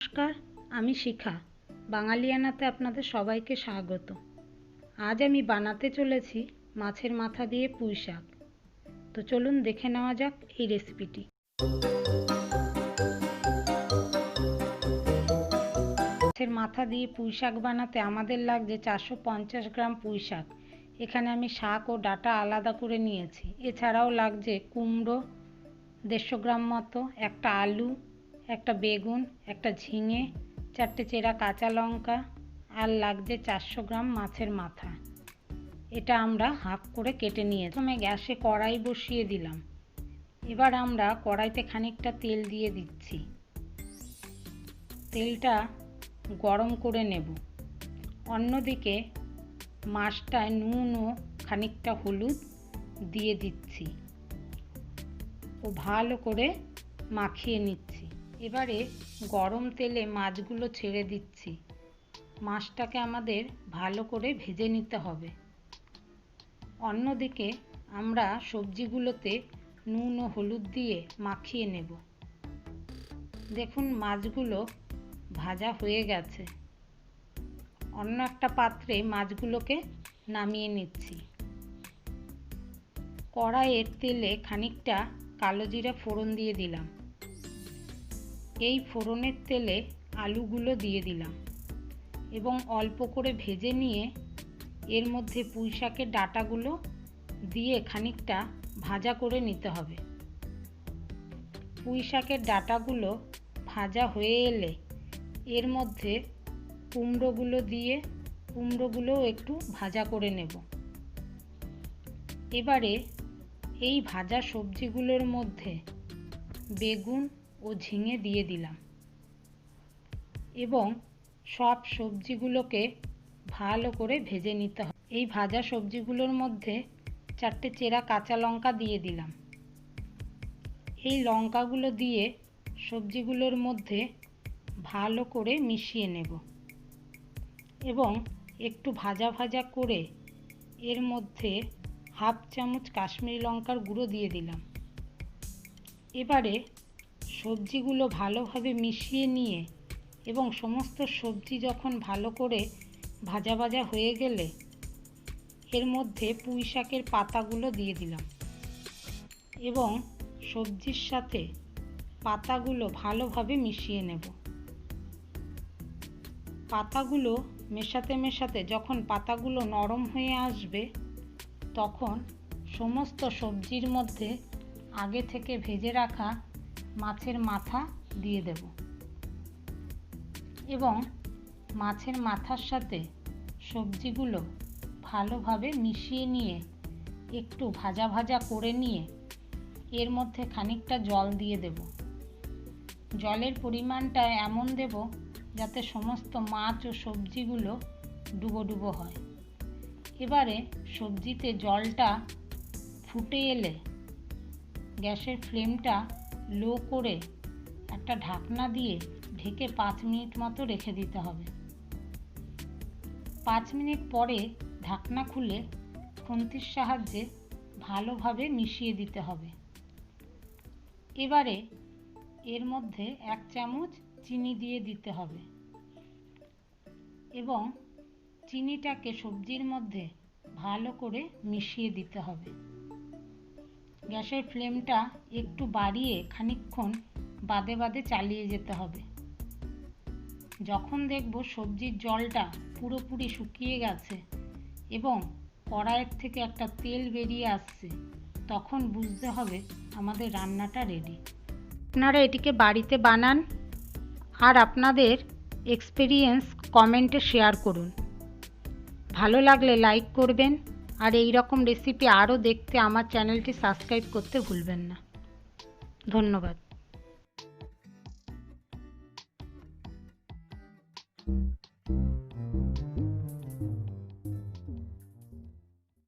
নমস্কার, আমি শিখা। বাঙালিয়ানাতে আপনাদের সবাইকে স্বাগত। আজ আমি বানাতে চলেছি মাছের মাথা দিয়ে পুঁই শাক। তো চলুন দেখে নেওয়া যাক এই রেসিপিটি। মাছের মাথা দিয়ে পুঁই শাক বানাতে আমাদের লাগছে 450 গ্রাম পুঁই শাক। এখানে আমি শাক ও ডাঁটা আলাদা করে নিয়েছি। এছাড়াও লাগছে কুমড়ো 150 গ্রাম মতো, একটা আলু, একটা বেগুন, একটা ঝিঙে, 4টে চেরা কাঁচা লঙ্কা, আর লাগছে 400 গ্রাম মাছের মাথা। এটা আমরা হাফ করে কেটে নিয়ে প্রথমে গ্যাসে কড়াই বসিয়ে দিলাম। এবার আমরা কড়াইতে খানিকটা তেল দিয়ে দিচ্ছি। তেলটা গরম করে নেব। অন্যদিকে মাছটায় নুন ও খানিকটা হলুদ দিয়ে দিচ্ছি ও ভালো করে মাখিয়ে নিচ্ছি। এবারে গরম তেলে মাছগুলো ছেড়ে দিচ্ছি। মাছটাকে আমাদের ভালো করে ভেজে নিতে হবে। অন্যদিকে আমরা সবজিগুলোতে নুন ও হলুদ দিয়ে মাখিয়ে নেব। দেখুন মাছগুলো ভাজা হয়ে গেছে। অন্য একটা পাত্রে মাছগুলোকে নামিয়ে নিচ্ছি। কড়াইয়ের তেলে খানিকটা কালো জিরা ফোড়ন দিয়ে দিলাম। এই ফোড়নের তেলে আলুগুলো দিয়ে দিলাম এবং অল্প করে ভেজে নিয়ে এর মধ্যে পুঁই শাকের ডাঁটাগুলো দিয়ে খানিকটা ভাজা করে নিতে হবে। পুঁই শাকের ডাঁটাগুলো ভাজা হয়ে এলে এর মধ্যে কুমড়োগুলো দিয়ে কুমড়োগুলোও একটু ভাজা করে নেব। এবারে এই ভাজা সবজিগুলোর মধ্যে বেগুন ও ঝিঙে দিয়ে দিলাম এবং সব সবজিগুলোকে ভালো করে ভেজে নিতে হবে। এই ভাজা সবজিগুলোর মধ্যে 4টে চেরা কাঁচা লঙ্কা দিয়ে দিলাম। এই লঙ্কাগুলো দিয়ে সবজিগুলোর মধ্যে ভালো করে মিশিয়ে নেব এবং একটু ভাজা ভাজা করে এর মধ্যে হাফ চামচ কাশ্মীরি লঙ্কার গুঁড়ো দিয়ে দিলাম। এবারে সবজিগুলো ভালোভাবে মিশিয়ে নিয়ে এবং সমস্ত সবজি যখন ভালো করে ভাজা ভাজা হয়ে গেলে এর মধ্যে পুঁই শাকের পাতাগুলো দিয়ে দিলাম এবং সবজির সাথে পাতাগুলো ভালোভাবে মিশিয়ে নেব। পাতাগুলো মেশাতে মেশাতে যখন পাতাগুলো নরম হয়ে আসবে তখন সমস্ত সবজির মধ্যে আগে থেকে ভেজে রাখা মাছের মাথা দিয়ে দেব এবং মাছের মাথার সাথে সবজিগুলো ভালোভাবে মিশিয়ে নিয়ে একটু ভাজা ভাজা করে নিয়ে এর মধ্যে খানিকটা জল দিয়ে দেব। জলের পরিমাণটা এমন দেব যাতে সমস্ত মাছ ও সবজিগুলো ডুবো ডুবো হয়। এবারে সবজিতে জলটা ফুটে এলে গ্যাসের ফ্লেমটা লো করে একটা ঢাকনা দিয়ে ঢেকে 5 মিনিট মতো রেখে দিতে হবে। 5 মিনিট পরে ঢাকনা খুলে খুন্তির সাহায্যে ভালোভাবে মিশিয়ে দিতে হবে। এবারে এর মধ্যে 1 চামচ চিনি দিয়ে দিতে হবে এবং চিনিটাকে সবজির মধ্যে ভালো করে মিশিয়ে দিতে হবে। গ্যাসের ফ্লেমটা একটু বাড়িয়ে খানিকক্ষণ বাদে বাদে চালিয়ে যেতে হবে। যখন দেখব সবজির জলটা পুরোপুরি শুকিয়ে গেছে এবং কড়াইয়ের থেকে একটা তেল বেরিয়ে আসছে তখন বুঝতে হবে আমাদের রান্নাটা রেডি। আপনারা এটিকে বাড়িতে বানান আর আপনাদের এক্সপিরিয়েন্স কমেন্টে শেয়ার করুন। ভালো লাগলে লাইক করবেন আর এই রকম রেসিপি আরও দেখতে আমার চ্যানেলটি সাবস্ক্রাইব করতে ভুলবেন না। ধন্যবাদ।